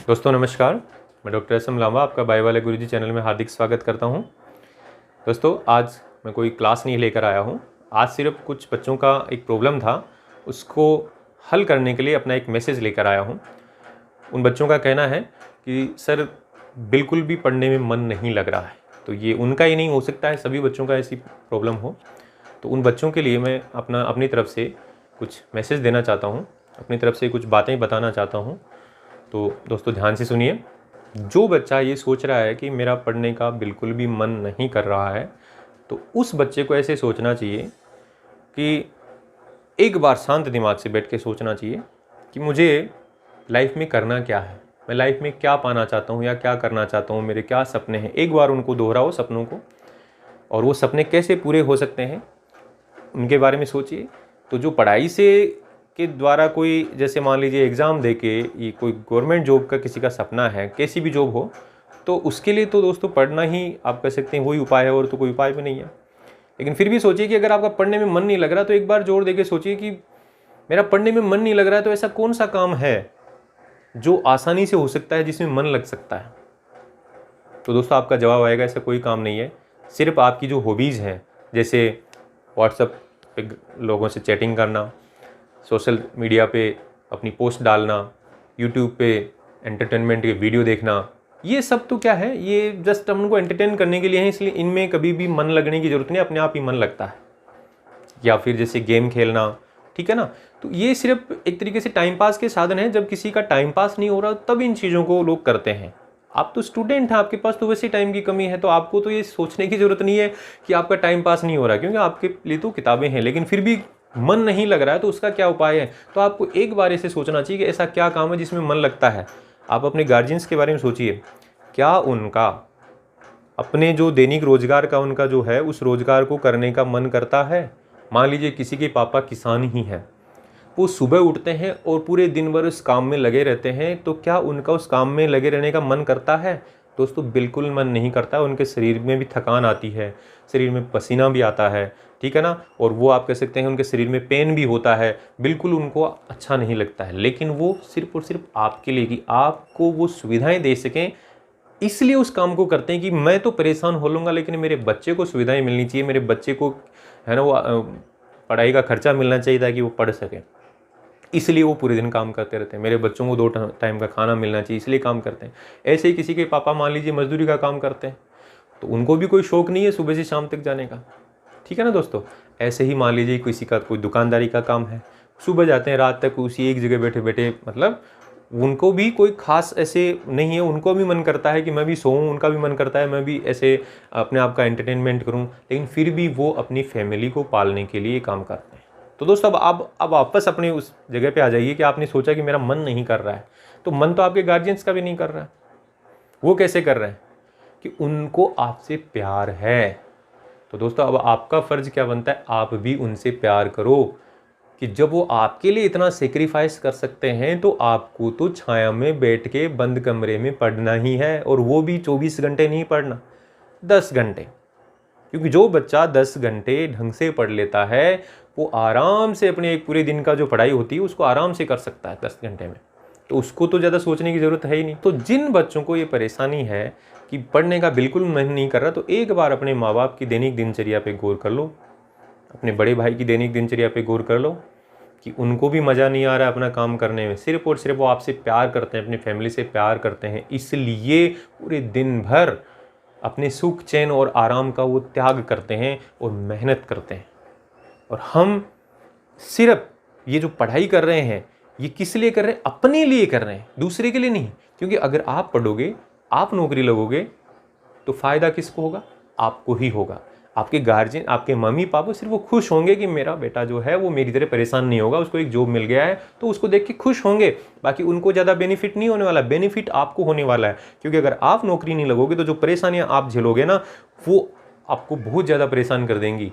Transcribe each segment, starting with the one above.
दोस्तों नमस्कार, मैं डॉक्टर एस एम लांबा आपका बायो वाले गुरुजी चैनल में हार्दिक स्वागत करता हूं। दोस्तों आज मैं कोई क्लास नहीं लेकर आया हूं। आज सिर्फ कुछ बच्चों का एक प्रॉब्लम था, उसको हल करने के लिए अपना एक मैसेज लेकर आया हूं। उन बच्चों का कहना है कि सर बिल्कुल भी पढ़ने में मन नहीं लग रहा है। तो ये उनका ही नहीं हो सकता है, सभी बच्चों का ऐसी प्रॉब्लम हो। तो उन बच्चों के लिए मैं अपनी तरफ से कुछ मैसेज देना चाहता हूँ, अपनी तरफ से कुछ बातें बताना चाहता हूँ। तो दोस्तों ध्यान से सुनिए। जो बच्चा ये सोच रहा है कि मेरा पढ़ने का बिल्कुल भी मन नहीं कर रहा है, तो उस बच्चे को ऐसे सोचना चाहिए कि एक बार शांत दिमाग से बैठ के सोचना चाहिए कि मुझे लाइफ में करना क्या है, मैं लाइफ में क्या पाना चाहता हूँ या क्या करना चाहता हूँ, मेरे क्या सपने हैं। एक बार उनको दोहराओ सपनों को, और वो सपने कैसे पूरे हो सकते हैं उनके बारे में सोचिए। तो जो पढ़ाई से के द्वारा कोई, जैसे मान लीजिए एग्ज़ाम दे के ये कोई गवर्नमेंट जॉब का किसी का सपना है, कैसी भी जॉब हो, तो उसके लिए तो दोस्तों पढ़ना ही आप कह सकते हैं वही उपाय है, और तो कोई उपाय भी नहीं है। लेकिन फिर भी सोचिए कि अगर आपका पढ़ने में मन नहीं लग रहा तो एक बार जोर दे के सोचिए कि मेरा पढ़ने में मन नहीं लग रहा है, तो ऐसा कौन सा काम है जो आसानी से हो सकता है, जिसमें मन लग सकता है। तो दोस्तों आपका जवाब आएगा ऐसा कोई काम नहीं है। सिर्फ आपकी जो हॉबीज़ हैं, जैसे व्हाट्सएप पे लोगों से चैटिंग करना, सोशल मीडिया पे अपनी पोस्ट डालना, यूट्यूब पे एंटरटेनमेंट के वीडियो देखना, ये सब तो क्या है, ये जस्ट हम उनको एंटरटेन करने के लिए है। इसलिए इनमें कभी भी मन लगने की ज़रूरत नहीं, अपने आप ही मन लगता है। या फिर जैसे गेम खेलना, ठीक है ना। तो ये सिर्फ एक तरीके से टाइम पास के साधन है। जब किसी का टाइम पास नहीं हो रहा तब इन चीज़ों को लोग करते हैं। आप तो स्टूडेंट हैं, आपके पास तो वैसे टाइम की कमी है, तो आपको तो ये सोचने की ज़रूरत नहीं है कि आपका टाइम पास नहीं हो रहा, क्योंकि आपके लिए तो किताबें हैं। लेकिन फिर भी मन नहीं लग रहा है, तो उसका क्या उपाय है। तो आपको एक बार ऐसे सोचना चाहिए कि ऐसा क्या काम है जिसमें मन लगता है। आप अपने गार्जियंस के बारे में सोचिए, क्या उनका अपने जो दैनिक रोजगार का उनका जो है, उस रोजगार को करने का मन करता है। मान लीजिए किसी के पापा किसान ही हैं, वो सुबह उठते हैं और पूरे दिन भर उस काम में लगे रहते हैं, तो क्या उनका उस काम में लगे रहने का मन करता है। दोस्तों बिल्कुल मन नहीं करता। उनके शरीर में भी थकान आती है, शरीर में पसीना भी आता है, ठीक है ना। और वो आप कह सकते हैं उनके शरीर में पेन भी होता है, बिल्कुल उनको अच्छा नहीं लगता है। लेकिन वो सिर्फ और सिर्फ आपके लिए, कि आपको वो सुविधाएं दे सकें, इसलिए उस काम को करते हैं कि मैं तो परेशान हो लूँगा, लेकिन मेरे बच्चे को सुविधाएं मिलनी चाहिए, मेरे बच्चे को है ना वो पढ़ाई का खर्चा मिलना चाहिए ताकि वो पढ़ सके। इसलिए वो पूरे दिन काम करते रहते हैं। मेरे बच्चों को 2 टाइम का खाना मिलना चाहिए, इसलिए काम करते हैं। ऐसे ही किसी के पापा मान लीजिए मजदूरी का काम करते हैं, तो उनको भी कोई शौक नहीं है सुबह से शाम तक जाने का, ठीक है ना दोस्तों। ऐसे ही मान लीजिए किसी का कोई दुकानदारी का काम है, सुबह जाते हैं रात तक उसी एक जगह बैठे बैठे, मतलब उनको भी कोई खास ऐसे नहीं है। उनको भी मन करता है कि मैं भी सोऊं, उनका भी मन करता है मैं भी ऐसे अपने आप का एंटरटेनमेंट करूं, लेकिन फिर भी वो अपनी फैमिली को पालने के लिए काम करते हैं। तो दोस्तों अब वापस अपने उस जगह पे आ जाइए कि आपने सोचा कि मेरा मन नहीं कर रहा है, तो मन तो आपके गार्जियंस का भी नहीं कर रहा है। वो कैसे कर रहे हैं कि उनको आपसे प्यार है। तो दोस्तों अब आपका फ़र्ज़ क्या बनता है, आप भी उनसे प्यार करो। कि जब वो आपके लिए इतना सेक्रीफाइस कर सकते हैं, तो आपको तो छाया में बैठ के बंद कमरे में पढ़ना ही है, और वो भी 24 घंटे नहीं पढ़ना, 10 घंटे। क्योंकि जो बच्चा 10 घंटे ढंग से पढ़ लेता है, वो आराम से अपने एक पूरे दिन का जो पढ़ाई होती है उसको आराम से कर सकता है 10 घंटे में। तो उसको तो ज़्यादा सोचने की ज़रूरत है ही नहीं। तो जिन बच्चों को ये परेशानी है कि पढ़ने का बिल्कुल मन नहीं कर रहा, तो एक बार अपने माँ बाप की दैनिक दिनचर्या पे गौर कर लो, अपने बड़े भाई की दैनिक दिनचर्या पे गौर कर लो कि उनको भी मज़ा नहीं आ रहा है अपना काम करने में। सिर्फ और सिर्फ वो आपसे प्यार करते हैं, अपनी फैमिली से प्यार करते हैं, इसलिए पूरे दिन भर अपने सुख चैन और आराम का वो त्याग करते हैं और मेहनत करते हैं। और हम सिर्फ ये जो पढ़ाई कर रहे हैं, ये किस लिए कर रहे हैं, अपने लिए कर रहे हैं, दूसरे के लिए नहीं। क्योंकि अगर आप पढ़ोगे, आप नौकरी लगोगे, तो फ़ायदा किसको होगा, आपको ही होगा। आपके गार्जियन, आपके मम्मी पापा सिर्फ वो खुश होंगे कि मेरा बेटा जो है वो मेरी तरह परेशान नहीं होगा, उसको एक जॉब मिल गया है, तो उसको देख के खुश होंगे। बाकी उनको ज़्यादा बेनिफिट नहीं होने वाला, बेनिफिट आपको होने वाला है। क्योंकि अगर आप नौकरी नहीं लगोगे तो जो परेशानियाँ आप झेलोगे ना, वो आपको बहुत ज़्यादा परेशान कर देंगी।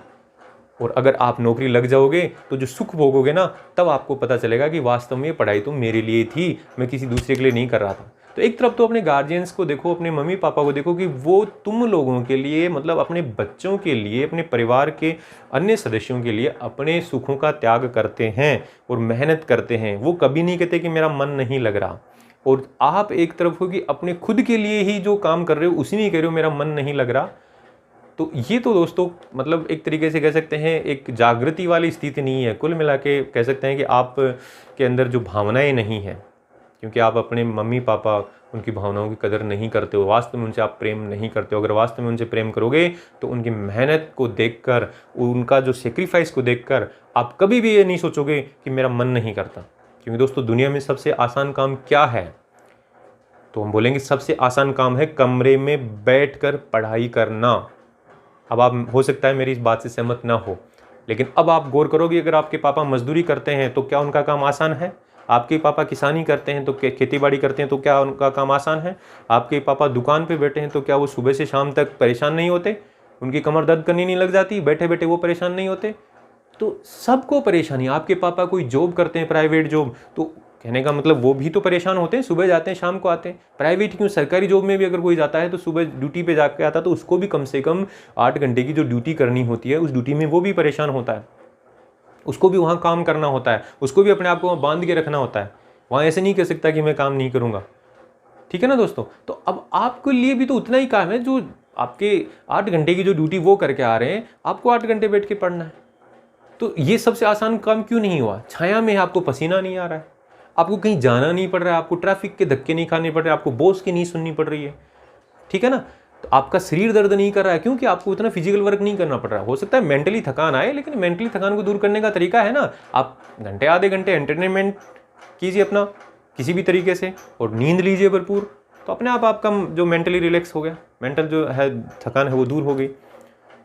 और अगर आप नौकरी लग जाओगे तो जो सुख भोगोगे ना, तब आपको पता चलेगा कि वास्तव में पढ़ाई तो मेरे लिए थी, मैं किसी दूसरे के लिए नहीं कर रहा था। तो एक तरफ तो अपने गार्जियंस को देखो, अपने मम्मी पापा को देखो कि वो तुम लोगों के लिए, मतलब अपने बच्चों के लिए, अपने परिवार के अन्य सदस्यों के लिए अपने सुखों का त्याग करते हैं और मेहनत करते हैं। वो कभी नहीं कहते कि मेरा मन नहीं लग रहा। और आप एक तरफ हो कि अपने खुद के लिए ही जो काम कर रहे हो उसी में कह रहे हो मेरा मन नहीं लग रहा, तो ये तो दोस्तों मतलब एक तरीके से कह सकते हैं एक जागृति वाली स्थिति नहीं है। कुल मिला के कह सकते हैं कि आप के अंदर जो भावनाएं नहीं हैं, क्योंकि आप अपने मम्मी पापा उनकी भावनाओं की कदर नहीं करते हो, वास्तव में उनसे आप प्रेम नहीं करते हो। अगर वास्तव में उनसे प्रेम करोगे तो उनकी मेहनत को देखकर, उनका जो सेक्रीफाइस को देखकर आप कभी भी ये नहीं सोचोगे कि मेरा मन नहीं करता। क्योंकि दोस्तों दुनिया में सबसे आसान काम क्या है, तो हम बोलेंगे सबसे आसान काम है कमरे में बैठकर पढ़ाई करना। अब आप हो सकता है मेरी इस बात से सहमत ना हो, लेकिन अब आप गौर करोगे अगर आपके पापा मजदूरी करते हैं तो क्या उनका काम आसान है? आपके पापा किसानी करते हैं तो खेती बाड़ी करते हैं तो क्या उनका काम आसान है? आपके पापा दुकान पे बैठे हैं तो क्या वो सुबह से शाम तक परेशान नहीं होते? उनकी कमर दर्द करनी नहीं लग जाती? बैठे बैठे वो परेशान नहीं होते? तो सबको परेशानी। आपके पापा कोई जॉब करते हैं, प्राइवेट जॉब, तो कहने का मतलब वो भी तो परेशान होते हैं, सुबह जाते हैं शाम को आते हैं। प्राइवेट क्यों, सरकारी जॉब में भी अगर कोई जाता है तो सुबह ड्यूटी पे जाके आता है तो उसको भी कम से कम 8 घंटे की जो ड्यूटी करनी होती है, उस ड्यूटी में वो भी परेशान होता है, उसको भी वहाँ काम करना होता है, उसको भी अपने आप को वहाँ बांध के रखना होता है। वहाँ ऐसे नहीं कह सकता कि मैं काम नहीं करूँगा, ठीक है ना दोस्तों। तो अब आपके लिए भी तो उतना ही काम है, जो आपके 8 घंटे की जो ड्यूटी वो करके आ रहे हैं, आपको 8 घंटे बैठ के पढ़ना है। तो ये सबसे आसान काम क्यों नहीं हुआ? छाया में आपको पसीना नहीं आ रहा है, आपको कहीं जाना नहीं पड़ रहा है, आपको ट्रैफिक के धक्के नहीं खाने पड़ रहे, आपको बॉस की नहीं सुननी पड़ रही है, ठीक है ना। तो आपका शरीर दर्द नहीं कर रहा है क्योंकि आपको उतना फिजिकल वर्क नहीं करना पड़ रहा है। हो सकता है मेंटली थकान आए, लेकिन मेंटली थकान को दूर करने का तरीका है ना, आप घंटे आधे घंटे एंटरटेनमेंट कीजिए अपना किसी भी तरीके से, और नींद लीजिए भरपूर, तो अपने आप आपका जो मेंटली रिलैक्स हो गया, मेंटल जो है थकान है वो दूर हो गई।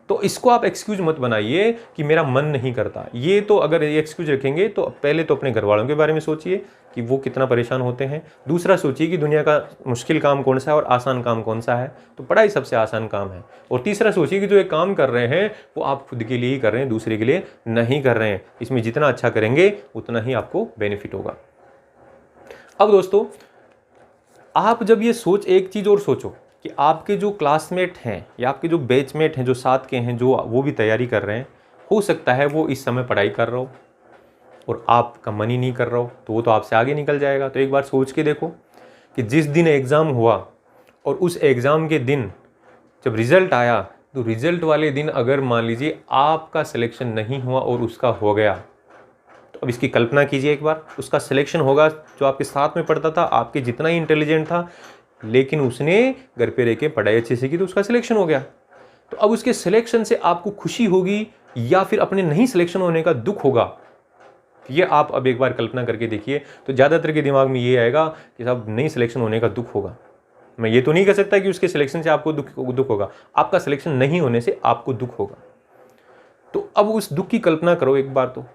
तो इसको आप एक्सक्यूज मत बनाइए कि मेरा मन नहीं करता। ये तो अगर ये एक्सक्यूज रखेंगे तो पहले तो अपने घर वालों के बारे में सोचिए कि वो कितना परेशान होते हैं। दूसरा सोचिए कि दुनिया का मुश्किल काम कौन सा है और आसान काम कौन सा है, तो पढ़ाई सबसे आसान काम है। और तीसरा सोचिए कि जो एक काम कर रहे हैं वो आप खुद के लिए ही कर रहे हैं, दूसरे के लिए नहीं कर रहे हैं। इसमें जितना अच्छा करेंगे उतना ही आपको बेनिफिट होगा। अब दोस्तों आप जब ये एक चीज़ और सोचो कि आपके जो क्लासमेट हैं या आपके जो बैचमेट हैं, जो साथ के हैं, जो वो भी तैयारी कर रहे हैं, हो सकता है वो इस समय पढ़ाई कर रहा हो और आपका मन ही नहीं कर रहा हो, तो वो तो आपसे आगे निकल जाएगा। तो एक बार सोच के देखो कि जिस दिन एग्ज़ाम हुआ और उस एग्ज़ाम के दिन जब रिज़ल्ट आया, तो रिज़ल्ट वाले दिन अगर मान लीजिए आपका सिलेक्शन नहीं हुआ और उसका हो गया, तो अब इसकी कल्पना कीजिए एक बार, उसका सिलेक्शन होगा, जो आपके साथ में पढ़ता था, आपके जितना ही इंटेलिजेंट था, लेकिन उसने घर पे रह के पढ़ाई अच्छे से की तो उसका सिलेक्शन हो गया। तो अब उसके सिलेक्शन से आपको खुशी होगी या फिर अपने नहीं सिलेक्शन होने का दुख होगा? ये आप अब एक बार कल्पना करके देखिए। तो ज़्यादातर के दिमाग में ये आएगा कि साहब नहीं सिलेक्शन होने का दुख होगा। मैं ये तो नहीं कह सकता कि उसके सिलेक्शन से आपको दुख होगा, आपका सिलेक्शन नहीं होने से आपको दुख होगा। तो अब उस दुख की कल्पना करो एक बार। तो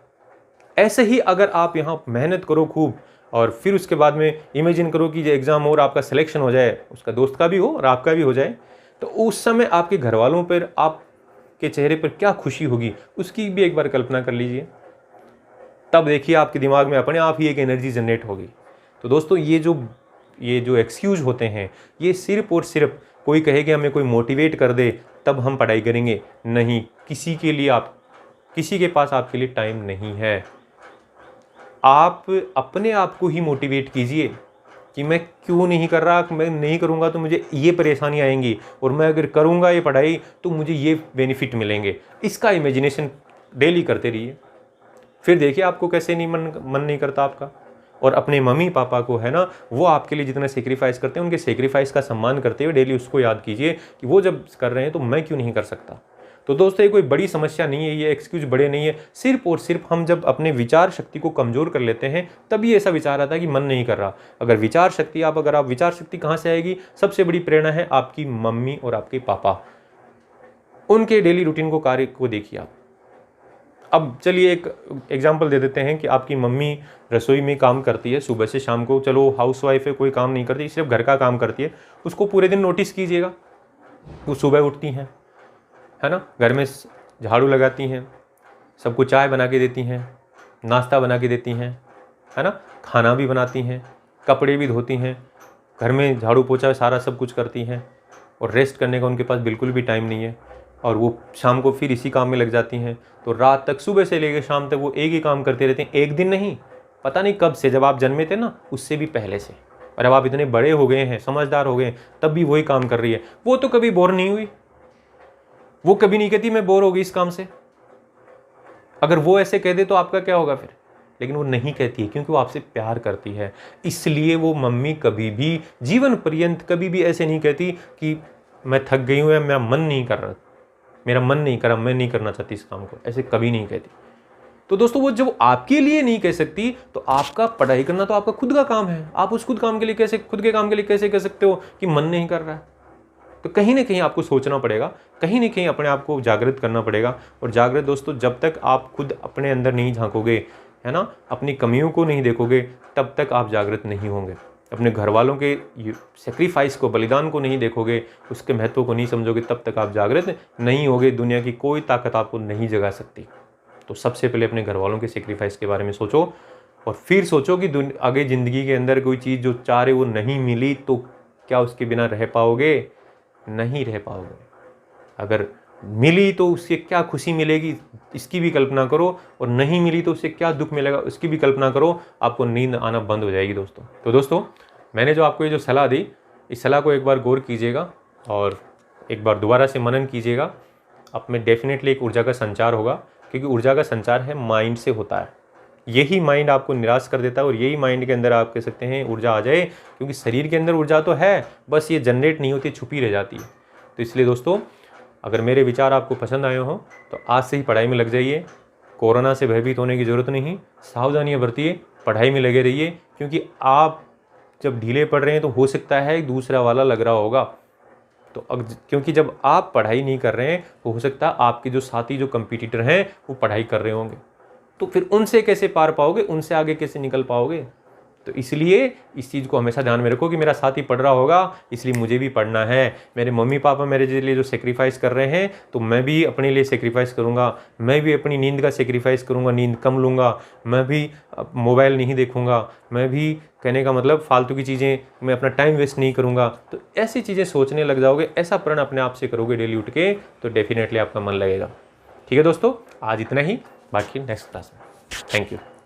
ऐसे ही अगर आप यहाँ मेहनत करो खूब और फिर उसके बाद में इमेजिन करो कि ये एग्ज़ाम और आपका सिलेक्शन हो जाए, उसका दोस्त का भी हो और आपका भी हो जाए, तो उस समय आपके घर वालों पर, आपके चेहरे पर क्या खुशी होगी, उसकी भी एक बार कल्पना कर लीजिए। तब देखिए आपके दिमाग में अपने आप ही एक एनर्जी जनरेट होगी। तो दोस्तों ये जो एक्सक्यूज होते हैं, ये सिर्फ और सिर्फ कोई कहे कि हमें कोई मोटिवेट कर दे तब हम पढ़ाई करेंगे, नहीं, किसी के पास आपके लिए टाइम नहीं है। आप अपने आप को ही मोटिवेट कीजिए कि मैं क्यों नहीं कर रहा, मैं नहीं करूँगा तो मुझे ये परेशानी आएंगी, और मैं अगर करूँगा ये पढ़ाई तो मुझे ये बेनिफिट मिलेंगे। इसका इमेजिनेशन डेली करते रहिए, फिर देखिए आपको कैसे नहीं मन नहीं करता आपका। और अपने मम्मी पापा को है ना, वो आपके लिए जितना सेक्रीफाइस करते हैं, उनके सेक्रीफाइस का सम्मान करते हुए डेली उसको याद कीजिए कि वो जब कर रहे हैं तो मैं क्यों नहीं कर सकता। तो दोस्तों ये कोई बड़ी समस्या नहीं है, ये एक्सक्यूज बड़े नहीं है। सिर्फ और सिर्फ हम जब अपने विचार शक्ति को कमज़ोर कर लेते हैं तभी ऐसा विचार आता है कि मन नहीं कर रहा। अगर विचार शक्ति कहाँ से आएगी? सबसे बड़ी प्रेरणा है आपकी मम्मी और आपके पापा, उनके डेली रूटीन को, कार्य को देखिए आप। अब चलिए एक एग्जाम्पल दे देते हैं कि आपकी मम्मी रसोई में काम करती है सुबह से शाम को, चलो हाउसवाइफ है, कोई काम नहीं करती, सिर्फ घर का काम करती है, उसको पूरे दिन नोटिस कीजिएगा। वो सुबह उठती हैं, है ना, घर में झाड़ू लगाती हैं, सबको चाय बना के देती हैं, नाश्ता बना के देती हैं, है ना, खाना भी बनाती हैं, कपड़े भी धोती हैं, घर में झाड़ू पोछा सारा सब कुछ करती हैं, और रेस्ट करने का उनके पास बिल्कुल भी टाइम नहीं है, और वो शाम को फिर इसी काम में लग जाती हैं। तो रात तक, सुबह से लेकर शाम तक वो एक ही काम करते रहते हैं। एक दिन नहीं, पता नहीं कब से, जब आप जन्मे थे ना उससे भी पहले से। और अब आप इतने बड़े हो गए हैं, समझदार हो गए हैं, तब भी वही काम कर रही है। वो तो कभी बोर नहीं हुई, वो कभी नहीं कहती मैं बोर हो गई इस काम से। अगर वो ऐसे कह दे तो आपका क्या होगा फिर? लेकिन वो नहीं कहती है क्योंकि वो आपसे प्यार करती है। इसलिए वो मम्मी कभी भी जीवन पर्यंत कभी भी ऐसे नहीं कहती कि मैं थक गई हूँ या मेरा मन नहीं कर रहा, मेरा मन नहीं कर रहा, मैं नहीं करना चाहती इस काम को, ऐसे कभी नहीं कहती। तो दोस्तों वो जब आपके लिए नहीं कह सकती तो आपका पढ़ाई करना तो आपका खुद का काम है। आप उस खुद के काम के लिए कैसे कह सकते हो कि मन नहीं कर रहा है? तो कहीं ना कहीं आपको सोचना पड़ेगा, कहीं ना कहीं अपने आप को जागृत करना पड़ेगा। और जागृत दोस्तों, जब तक आप खुद अपने अंदर नहीं झांकोगे, है ना, अपनी कमियों को नहीं देखोगे, तब तक आप जागृत नहीं होंगे। अपने घर वालों के सेक्रीफाइस को, बलिदान को नहीं देखोगे, उसके महत्व को नहीं समझोगे, तब तक आप जागृत नहीं होगे। दुनिया की कोई ताकत आपको नहीं जगा सकती। तो सबसे पहले अपने घर वालों के सेक्रीफाइस के बारे में सोचो और फिर सोचो कि आगे ज़िंदगी के अंदर कोई चीज़ जो चाह रहे वो नहीं मिली तो क्या उसके बिना रह पाओगे? नहीं रह पाओगे। अगर मिली तो उससे क्या खुशी मिलेगी, इसकी भी कल्पना करो, और नहीं मिली तो उससे क्या दुख मिलेगा, उसकी भी कल्पना करो। आपको नींद आना बंद हो जाएगी दोस्तों। तो दोस्तों, मैंने जो आपको ये जो सलाह दी, इस सलाह को एक बार गौर कीजिएगा और एक बार दोबारा से मनन कीजिएगा। आप में डेफिनेटली एक ऊर्जा का संचार होगा, क्योंकि ऊर्जा का संचार है माइंड से होता है। यही माइंड आपको निराश कर देता है और यही माइंड के अंदर आप कह सकते हैं ऊर्जा आ जाए, क्योंकि शरीर के अंदर ऊर्जा तो है, बस ये जनरेट नहीं होती, छुपी रह जाती है। तो इसलिए दोस्तों, अगर मेरे विचार आपको पसंद आए हों तो आज से ही पढ़ाई में लग जाइए। कोरोना से भयभीत होने की ज़रूरत नहीं, सावधानियाँ बरतिए, पढ़ाई में लगे रहिए, क्योंकि आप जब ढीले पड़ रहे हैं तो हो सकता है दूसरा वाला लग रहा होगा। तो क्योंकि जब आप पढ़ाई नहीं कर रहे हैं तो हो सकता है आपके जो साथी, जो कंपटीटर हैं, वो पढ़ाई कर रहे होंगे। तो फिर उनसे कैसे पार पाओगे, उनसे आगे कैसे निकल पाओगे? तो इसलिए इस चीज़ को हमेशा ध्यान में रखो कि मेरा साथी पढ़ रहा होगा, इसलिए मुझे भी पढ़ना है। मेरे मम्मी पापा मेरे लिए जो सेक्रीफाइस कर रहे हैं, तो मैं भी अपने लिए सेक्रीफाइस करूँगा। मैं भी अपनी नींद का सेक्रीफाइस करूँगा, नींद कम लूँगा। मैं भी मोबाइल नहीं देखूँगा। मैं भी, कहने का मतलब, फालतू की चीज़ें, मैं अपना टाइम वेस्ट नहीं करूँगा। तो ऐसी चीज़ें सोचने लग जाओगे, ऐसा प्रण अपने आप से करोगे डेली उठ के, तो डेफिनेटली आपका मन लगेगा। ठीक है दोस्तों, आज इतना ही, बाकी नेक्स्ट क्लास में। Thank you.